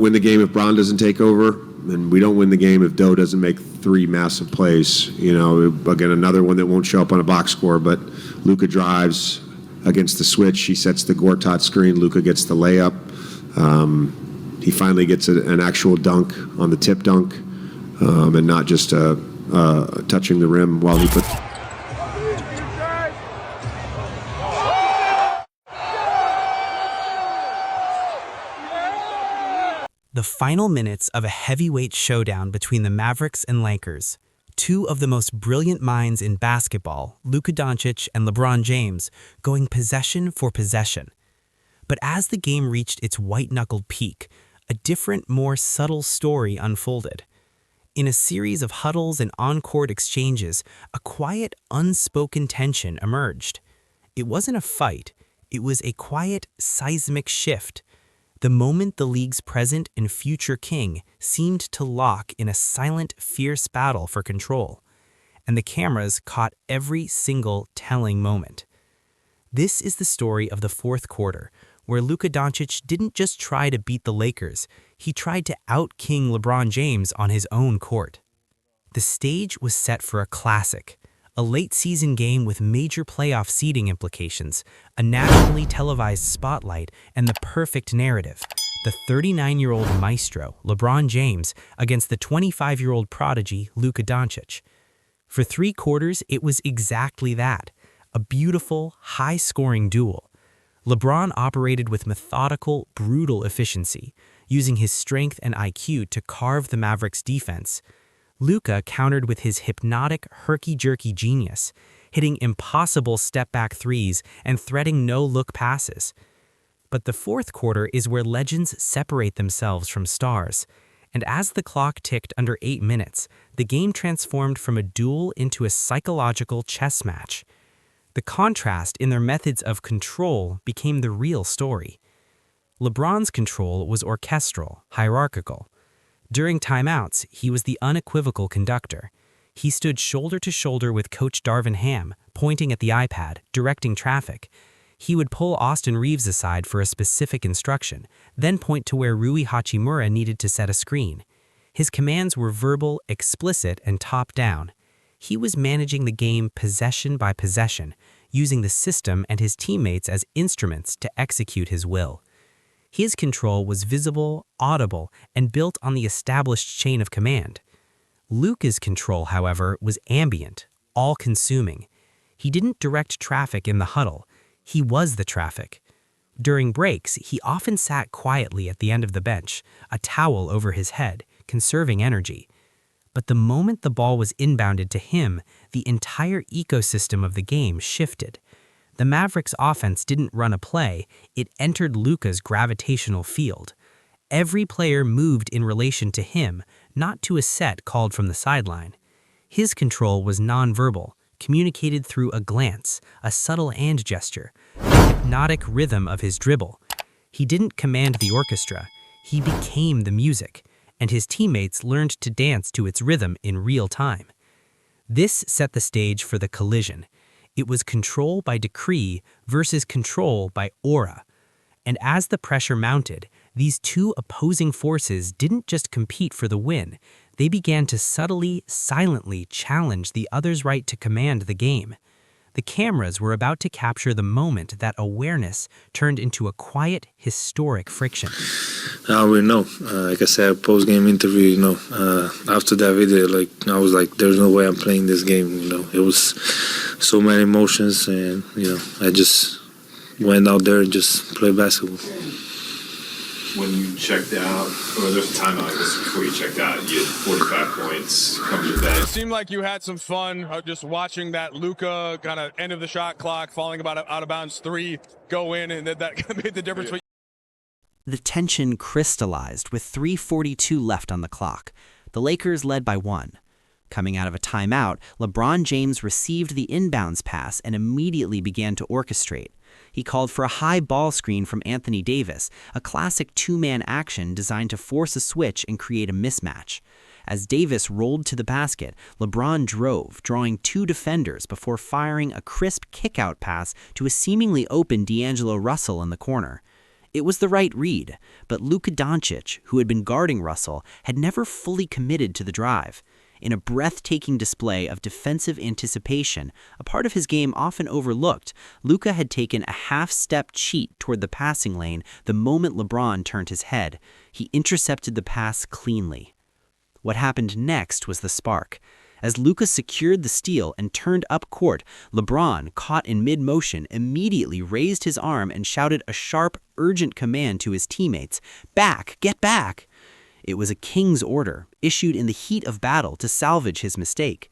Win the game if Bron doesn't take over, and we don't win the game if Doe doesn't make three massive plays. You know, again, another one that won't show up on a box score, but Luka drives against the switch. He sets the Gortat screen. Luka gets the layup. He finally gets an actual dunk on the tip dunk, and not just touching the rim while he puts. The final minutes of a heavyweight showdown between the Mavericks and Lakers, two of the most brilliant minds in basketball, Luka Dončić and LeBron James, going possession for possession. But as the game reached its white-knuckled peak, a different, more subtle story unfolded. In a series of huddles and on-court exchanges, a quiet, unspoken tension emerged. It wasn't a fight, it was a quiet, seismic shift. The moment the league's present and future king seemed to lock in a silent, fierce battle for control, and the cameras caught every single telling moment. This is the story of the fourth quarter, where Luka Dončić didn't just try to beat the Lakers, he tried to out-king LeBron James on his own court. The stage was set for a classic, a late-season game with major playoff seeding implications, a nationally televised spotlight, and the perfect narrative. The 39-year-old maestro, LeBron James, against the 25-year-old prodigy, Luka Dončić. For 3 quarters, it was exactly that, a beautiful, high-scoring duel. LeBron operated with methodical, brutal efficiency, using his strength and IQ to carve the Mavericks' defense. Luka countered with his hypnotic, herky-jerky genius, hitting impossible step-back threes and threading no-look passes. But the fourth quarter is where legends separate themselves from stars, and as the clock ticked under 8 minutes, the game transformed from a duel into a psychological chess match. The contrast in their methods of control became the real story. LeBron's control was orchestral, hierarchical. During timeouts, he was the unequivocal conductor. He stood shoulder to shoulder with Coach Darvin Ham, pointing at the iPad, directing traffic. He would pull Austin Reeves aside for a specific instruction, then point to where Rui Hachimura needed to set a screen. His commands were verbal, explicit, and top-down. He was managing the game possession by possession, using the system and his teammates as instruments to execute his will. His control was visible, audible, and built on the established chain of command. Luka's control, however, was ambient, all-consuming. He didn't direct traffic in the huddle. He was the traffic. During breaks, he often sat quietly at the end of the bench, a towel over his head, conserving energy. But the moment the ball was inbounded to him, the entire ecosystem of the game shifted. The Mavericks' offense didn't run a play, it entered Luka's gravitational field. Every player moved in relation to him, not to a set called from the sideline. His control was nonverbal, communicated through a glance, a subtle hand gesture, the hypnotic rhythm of his dribble. He didn't command the orchestra, he became the music, and his teammates learned to dance to its rhythm in real time. This set the stage for the collision. It was control by decree versus control by aura. And as the pressure mounted, these two opposing forces didn't just compete for the win, they began to subtly, silently challenge the other's right to command the game. The cameras were about to capture the moment that awareness turned into a quiet, historic friction. We know. Like I said, post-game interview, after that video, I was like, there's no way I'm playing this game, It was so many emotions, and, I just went out there and just played basketball. When you checked out, or there's a timeout, I guess, before you checked out, you had 45 points coming to bed. It seemed like you had some fun just watching that Luka kind of end of the shot clock, falling about out of bounds 3, go in, and that made the difference. The tension crystallized with 3:42 left on the clock. The Lakers led by 1. Coming out of a timeout, LeBron James received the inbounds pass and immediately began to orchestrate. He called for a high ball screen from Anthony Davis, a classic 2-man action designed to force a switch and create a mismatch. As Davis rolled to the basket, LeBron drove, drawing 2 defenders before firing a crisp kick-out pass to a seemingly open D'Angelo Russell in the corner. It was the right read, but Luka Dončić, who had been guarding Russell, had never fully committed to the drive. In a breathtaking display of defensive anticipation, a part of his game often overlooked, Luka had taken a half-step cheat toward the passing lane the moment LeBron turned his head. He intercepted the pass cleanly. What happened next was the spark. As Luka secured the steal and turned up court, LeBron, caught in mid-motion, immediately raised his arm and shouted a sharp, urgent command to his teammates, "Back! Get back!" It was a king's order, issued in the heat of battle to salvage his mistake.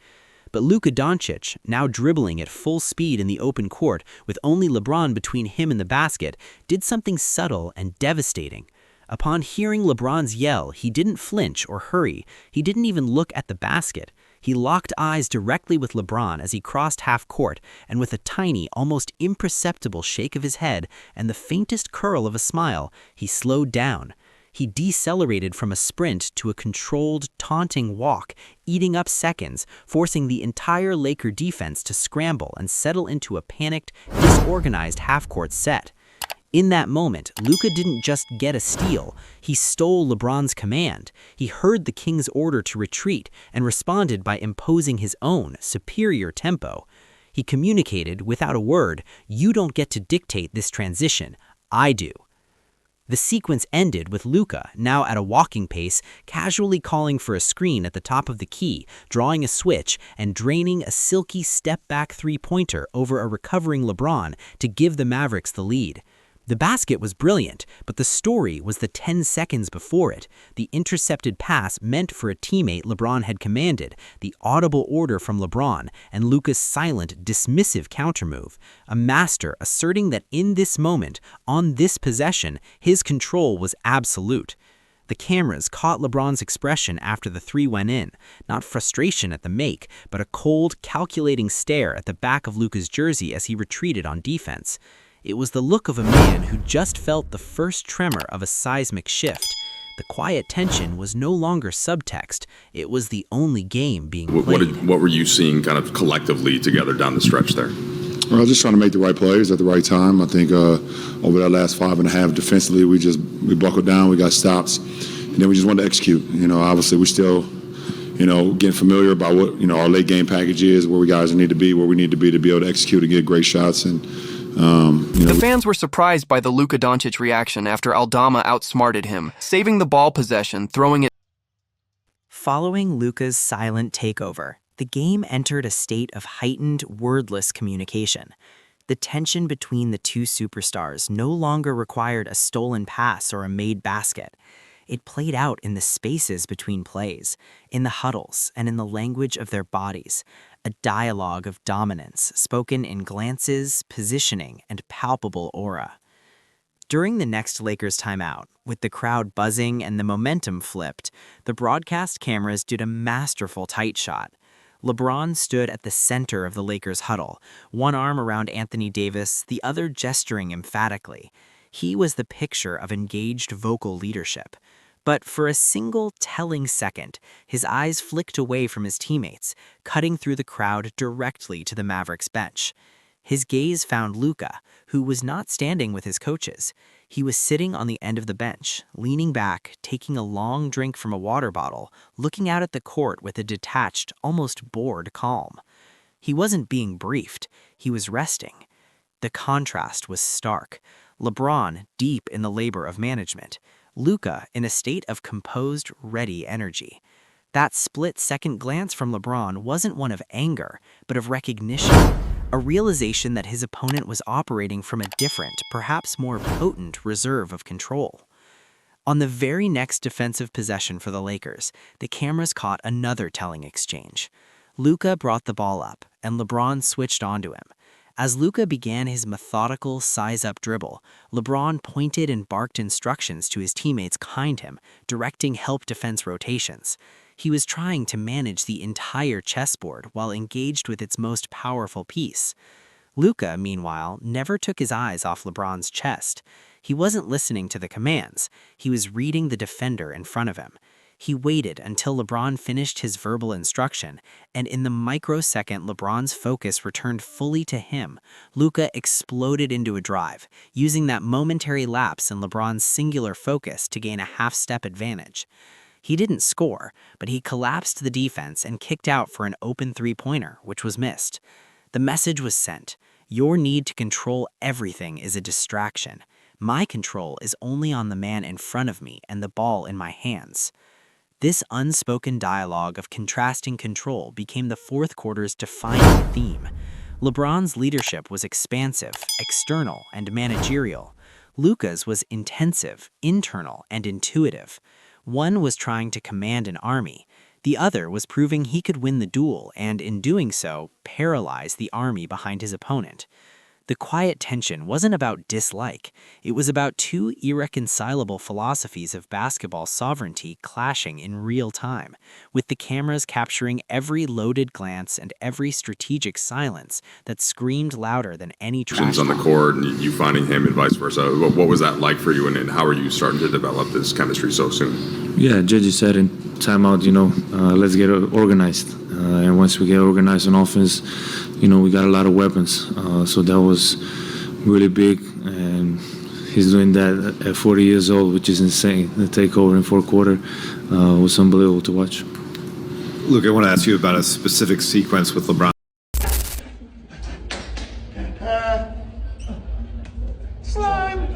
But Luka Dončić, now dribbling at full speed in the open court with only LeBron between him and the basket, did something subtle and devastating. Upon hearing LeBron's yell, he didn't flinch or hurry. He didn't even look at the basket. He locked eyes directly with LeBron as he crossed half court, and with a tiny, almost imperceptible shake of his head and the faintest curl of a smile, he slowed down. He decelerated from a sprint to a controlled, taunting walk, eating up seconds, forcing the entire Laker defense to scramble and settle into a panicked, disorganized half-court set. In that moment, Luka didn't just get a steal, he stole LeBron's command. He heard the King's order to retreat and responded by imposing his own, superior tempo. He communicated, without a word, "You don't get to dictate this transition, I do." The sequence ended with Luka, now at a walking pace, casually calling for a screen at the top of the key, drawing a switch, and draining a silky step-back three-pointer over a recovering LeBron to give the Mavericks the lead. The basket was brilliant, but the story was the 10 seconds before it, the intercepted pass meant for a teammate LeBron had commanded, the audible order from LeBron, and Luka's silent, dismissive countermove, a master asserting that in this moment, on this possession, his control was absolute. The cameras caught LeBron's expression after the three went in, not frustration at the make, but a cold, calculating stare at the back of Luka's jersey as he retreated on defense. It was the look of a man who just felt the first tremor of a seismic shift. The quiet tension was no longer subtext. It was the only game being played. What were you seeing kind of collectively together down the stretch there? Well, just trying to make the right plays at the right time. I think over that last 5.5 defensively, we buckled down, we got stops, and then we just wanted to execute. Obviously we still, getting familiar about what, our late game package is, where we guys need to be, where we need to be able to execute and get great shots. And The fans were surprised by the Luka Dončić reaction after Aldama outsmarted him, saving the ball possession, throwing it. Following Luka's silent takeover, the game entered a state of heightened, wordless communication. The tension between the two superstars no longer required a stolen pass or a made basket. It played out in the spaces between plays, in the huddles, and in the language of their bodies, a dialogue of dominance spoken in glances, positioning, and palpable aura. During the next Lakers timeout, with the crowd buzzing and the momentum flipped, the broadcast cameras did a masterful tight shot. LeBron stood at the center of the Lakers huddle, one arm around Anthony Davis, the other gesturing emphatically. He was the picture of engaged vocal leadership. But for a single telling second, his eyes flicked away from his teammates, cutting through the crowd directly to the Mavericks bench. His gaze found Luka, who was not standing with his coaches. He was sitting on the end of the bench, leaning back, taking a long drink from a water bottle, looking out at the court with a detached, almost bored calm. He wasn't being briefed, he was resting. The contrast was stark. LeBron deep in the labor of management. Luka in a state of composed, ready energy. That split-second glance from LeBron wasn't one of anger, but of recognition, a realization that his opponent was operating from a different, perhaps more potent reserve of control. On the very next defensive possession for the Lakers, the cameras caught another telling exchange. Luka brought the ball up, and LeBron switched onto him. As Luka began his methodical size-up dribble, LeBron pointed and barked instructions to his teammates behind him, directing help defense rotations. He was trying to manage the entire chessboard while engaged with its most powerful piece. Luka, meanwhile, never took his eyes off LeBron's chest. He wasn't listening to the commands. He was reading the defender in front of him. He waited until LeBron finished his verbal instruction, and in the microsecond LeBron's focus returned fully to him, Luka exploded into a drive, using that momentary lapse in LeBron's singular focus to gain a half-step advantage. He didn't score, but he collapsed the defense and kicked out for an open three-pointer, which was missed. The message was sent. Your need to control everything is a distraction. My control is only on the man in front of me and the ball in my hands. This unspoken dialogue of contrasting control became the fourth quarter's defining theme. LeBron's leadership was expansive, external, and managerial. Luka's was intensive, internal, and intuitive. One was trying to command an army. The other was proving he could win the duel and, in doing so, paralyze the army behind his opponent. The quiet tension wasn't about dislike. It was about two irreconcilable philosophies of basketball sovereignty clashing in real time, with the cameras capturing every loaded glance and every strategic silence that screamed louder than any trash On the talk. court and you finding him and vice versa. What was that like for you, and how are you starting to develop this chemistry so soon? Yeah, Judge said in timeout, let's get organized. And once we get organized on offense, we got a lot of weapons. So that was really big. And he's doing that at 40 years old, which is insane. The takeover in fourth quarter was unbelievable to watch. Luke, I want to ask you about a specific sequence with LeBron. Slime.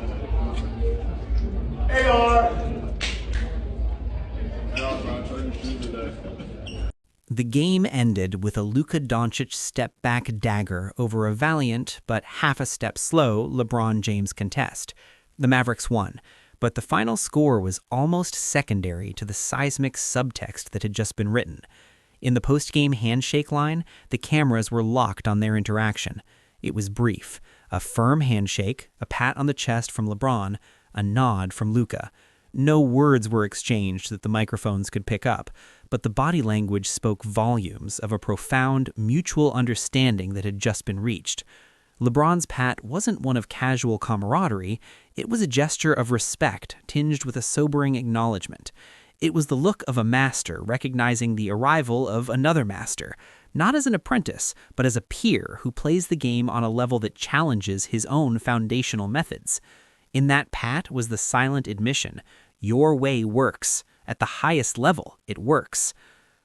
AR. The game ended with a Luka Dončić step-back dagger over a valiant but half a step slow LeBron James contest. The Mavericks won, but the final score was almost secondary to the seismic subtext that had just been written. In the post-game handshake line, the cameras were locked on their interaction. It was brief: a firm handshake, a pat on the chest from LeBron, a nod from Luka. No words were exchanged that the microphones could pick up, but the body language spoke volumes of a profound, mutual understanding that had just been reached. LeBron's pat wasn't one of casual camaraderie, it was a gesture of respect tinged with a sobering acknowledgement. It was the look of a master recognizing the arrival of another master, not as an apprentice, but as a peer who plays the game on a level that challenges his own foundational methods. In that pat was the silent admission: your way works. At the highest level, it works.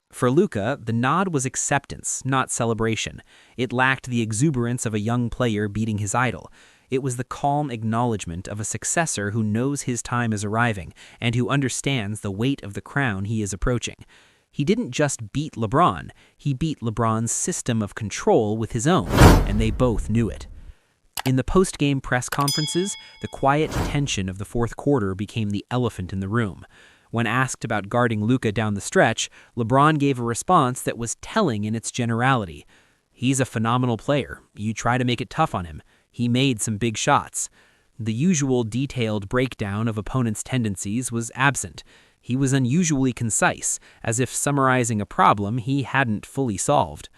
For Luka, the nod was acceptance, not celebration. It lacked the exuberance of a young player beating his idol. It was the calm acknowledgement of a successor who knows his time is arriving and who understands the weight of the crown he is approaching. He didn't just beat LeBron, he beat LeBron's system of control with his own, and they both knew it. In the post-game press conferences, the quiet tension of the fourth quarter became the elephant in the room. When asked about guarding Luka down the stretch, LeBron gave a response that was telling in its generality. He's a phenomenal player. You try to make it tough on him. He made some big shots. The usual detailed breakdown of opponents' tendencies was absent. He was unusually concise, as if summarizing a problem he hadn't fully solved.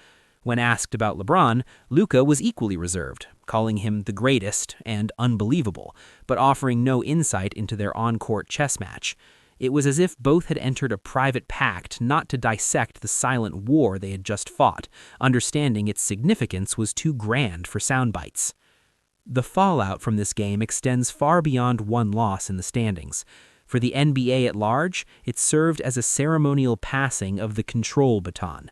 When asked about LeBron, Luka was equally reserved, calling him the greatest and unbelievable, but offering no insight into their on-court chess match. It was as if both had entered a private pact not to dissect the silent war they had just fought, understanding its significance was too grand for sound bites. The fallout from this game extends far beyond one loss in the standings. For the NBA at large, it served as a ceremonial passing of the control baton.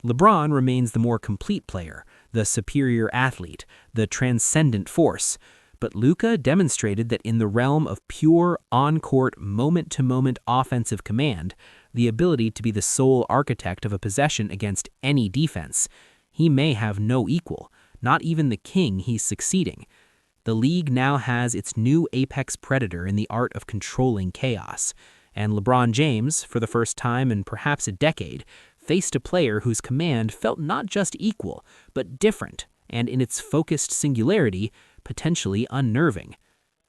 LeBron remains the more complete player, the superior athlete, the transcendent force, but Luka demonstrated that in the realm of pure, on-court, moment-to-moment offensive command, the ability to be the sole architect of a possession against any defense, he may have no equal, not even the king he's succeeding. The league now has its new apex predator in the art of controlling chaos, and LeBron James, for the first time in perhaps a decade, faced a player whose command felt not just equal, but different, and in its focused singularity, potentially unnerving.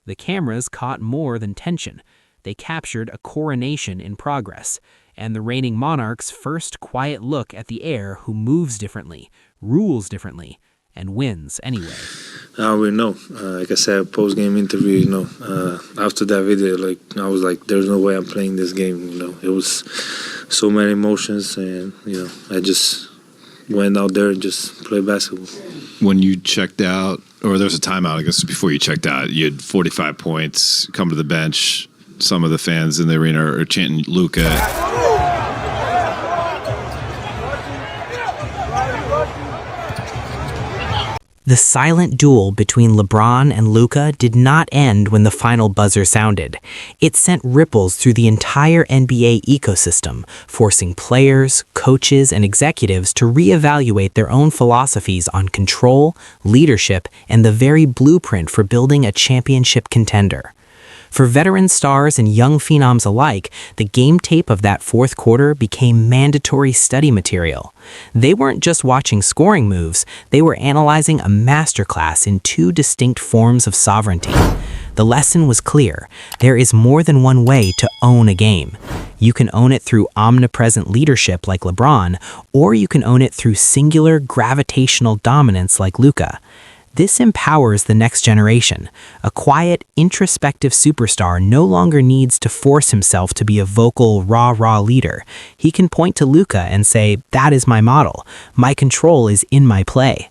The cameras caught more than tension. They captured a coronation in progress, and the reigning monarch's first quiet look at the heir who moves differently, rules differently, and wins anyway. I already know. Like I said, post-game interview, after that video, I was like, there's no way I'm playing this game, It was so many emotions, and, I just went out there and just played basketball. When you checked out, or there was a timeout, I guess, before you checked out, you had 45 points, come to the bench. Some of the fans in the arena are chanting Luka. The silent duel between LeBron and Luka did not end when the final buzzer sounded. It sent ripples through the entire NBA ecosystem, forcing players, coaches, and executives to reevaluate their own philosophies on control, leadership, and the very blueprint for building a championship contender. For veteran stars and young phenoms alike, the game tape of that fourth quarter became mandatory study material. They weren't just watching scoring moves, they were analyzing a masterclass in two distinct forms of sovereignty. The lesson was clear. There is more than one way to own a game. You can own it through omnipresent leadership like LeBron, or you can own it through singular gravitational dominance like Luka. This empowers the next generation. A quiet, introspective superstar no longer needs to force himself to be a vocal, rah-rah leader. He can point to Luka and say, "That is my model. My control is in my play."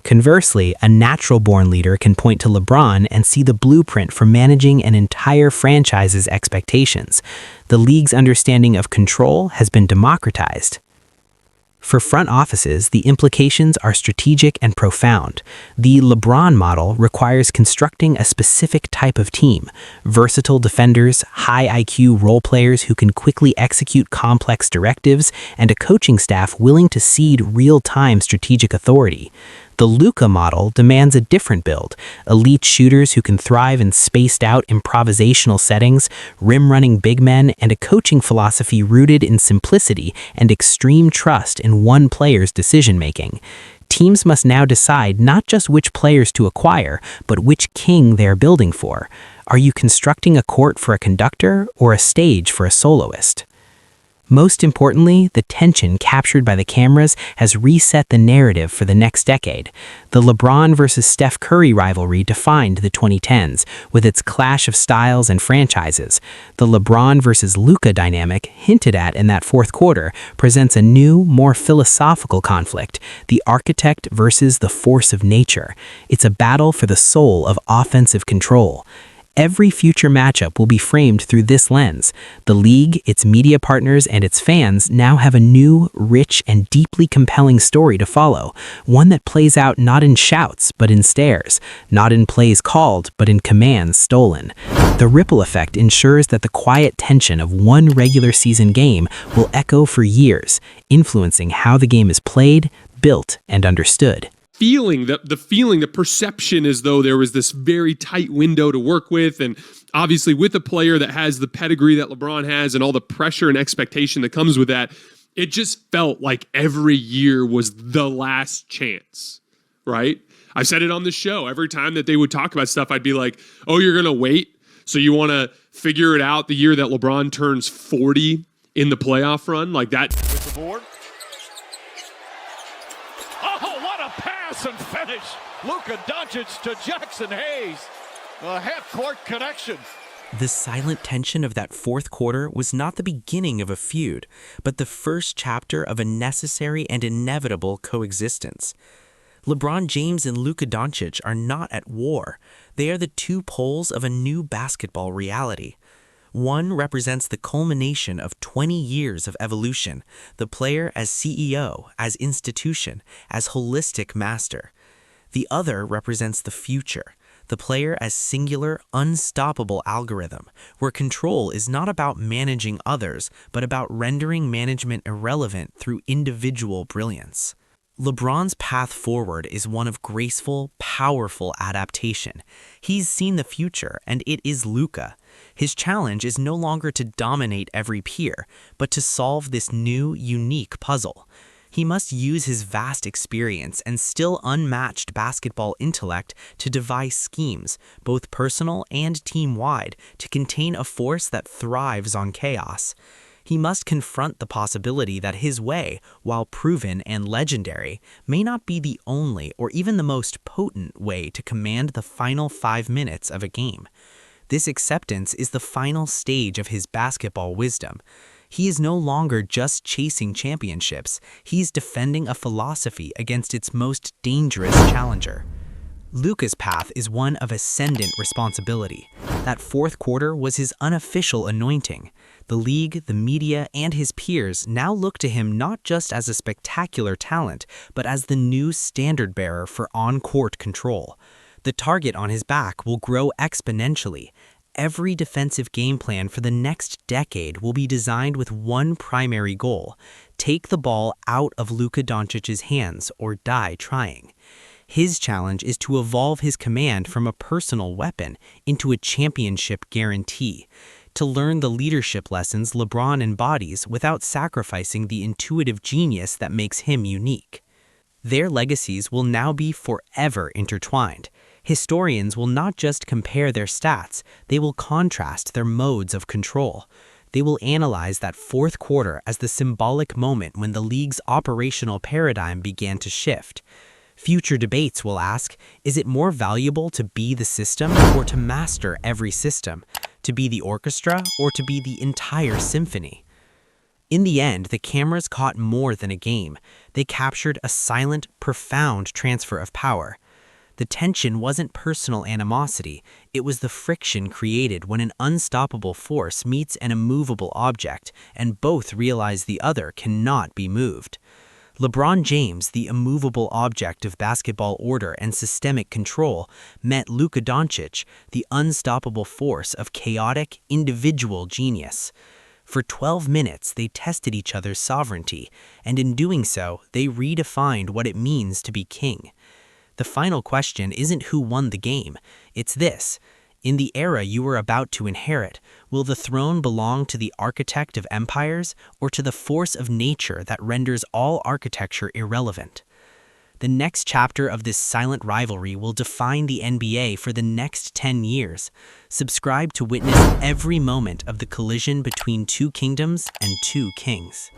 Conversely, a natural-born leader can point to LeBron and see the blueprint for managing an entire franchise's expectations. The league's understanding of control has been democratized. For front offices, the implications are strategic and profound. The LeBron model requires constructing a specific type of team: versatile defenders, high IQ role players who can quickly execute complex directives, and a coaching staff willing to cede real-time strategic authority. The Luka model demands a different build: elite shooters who can thrive in spaced-out improvisational settings, rim-running big men, and a coaching philosophy rooted in simplicity and extreme trust in one player's decision-making. Teams must now decide not just which players to acquire, but which king they're building for. Are you constructing a court for a conductor or a stage for a soloist? Most importantly, the tension captured by the cameras has reset the narrative for the next decade. The LeBron versus Steph Curry rivalry defined the 2010s, with its clash of styles and franchises. The LeBron versus Luka dynamic, hinted at in that fourth quarter, presents a new, more philosophical conflict: the architect versus the force of nature. It's a battle for the soul of offensive control. Every future matchup will be framed through this lens. The league, its media partners, and its fans now have a new, rich, and deeply compelling story to follow. One that plays out not in shouts, but in stares. Not in plays called, but in commands stolen. The ripple effect ensures that the quiet tension of one regular season game will echo for years, influencing how the game is played, built, and understood. The perception as though there was this very tight window to work with, and obviously with a player that has the pedigree that LeBron has and all the pressure and expectation that comes with that, it just felt like every year was the last chance, right? I've said it on the show. Every time that they would talk about stuff, I'd be like, oh, you're going to wait? So you want to figure it out the year that LeBron turns 40 in the playoff run? Like that. With the board. And finish. Luka Dončić to Jackson Hayes. A half-court connection. The silent tension of that fourth quarter was not the beginning of a feud, but the first chapter of a necessary and inevitable coexistence. LeBron James and Luka Dončić are not at war. They are the two poles of a new basketball reality. One represents the culmination of 20 years of evolution, the player as CEO, as institution, as holistic master. The other represents the future, the player as singular, unstoppable algorithm, where control is not about managing others, but about rendering management irrelevant through individual brilliance. LeBron's path forward is one of graceful, powerful adaptation. He's seen the future, and it is Luka. His challenge is no longer to dominate every peer, but to solve this new, unique puzzle. He must use his vast experience and still unmatched basketball intellect to devise schemes, both personal and team-wide, to contain a force that thrives on chaos. He must confront the possibility that his way, while proven and legendary, may not be the only or even the most potent way to command the final 5 minutes of a game. This acceptance is the final stage of his basketball wisdom. He is no longer just chasing championships, he's defending a philosophy against its most dangerous challenger. Luka's path is one of ascendant responsibility. That fourth quarter was his unofficial anointing. The league, the media, and his peers now look to him not just as a spectacular talent, but as the new standard-bearer for on-court control. The target on his back will grow exponentially. Every defensive game plan for the next decade will be designed with one primary goal: take the ball out of Luka Dončić's hands or die trying. His challenge is to evolve his command from a personal weapon into a championship guarantee, to learn the leadership lessons LeBron embodies without sacrificing the intuitive genius that makes him unique. Their legacies will now be forever intertwined. Historians will not just compare their stats, they will contrast their modes of control. They will analyze that fourth quarter as the symbolic moment when the league's operational paradigm began to shift. Future debates will ask, is it more valuable to be the system or to master every system? To be the orchestra or to be the entire symphony? In the end, the cameras caught more than a game. They captured a silent, profound transfer of power. The tension wasn't personal animosity, it was the friction created when an unstoppable force meets an immovable object, and both realize the other cannot be moved. LeBron James, the immovable object of basketball order and systemic control, met Luka Dončić, the unstoppable force of chaotic, individual genius. For 12 minutes, they tested each other's sovereignty, and in doing so, they redefined what it means to be king. The final question isn't who won the game, it's this: in the era you are about to inherit, will the throne belong to the architect of empires or to the force of nature that renders all architecture irrelevant? The next chapter of this silent rivalry will define the NBA for the next 10 years. Subscribe to witness every moment of the collision between two kingdoms and two kings.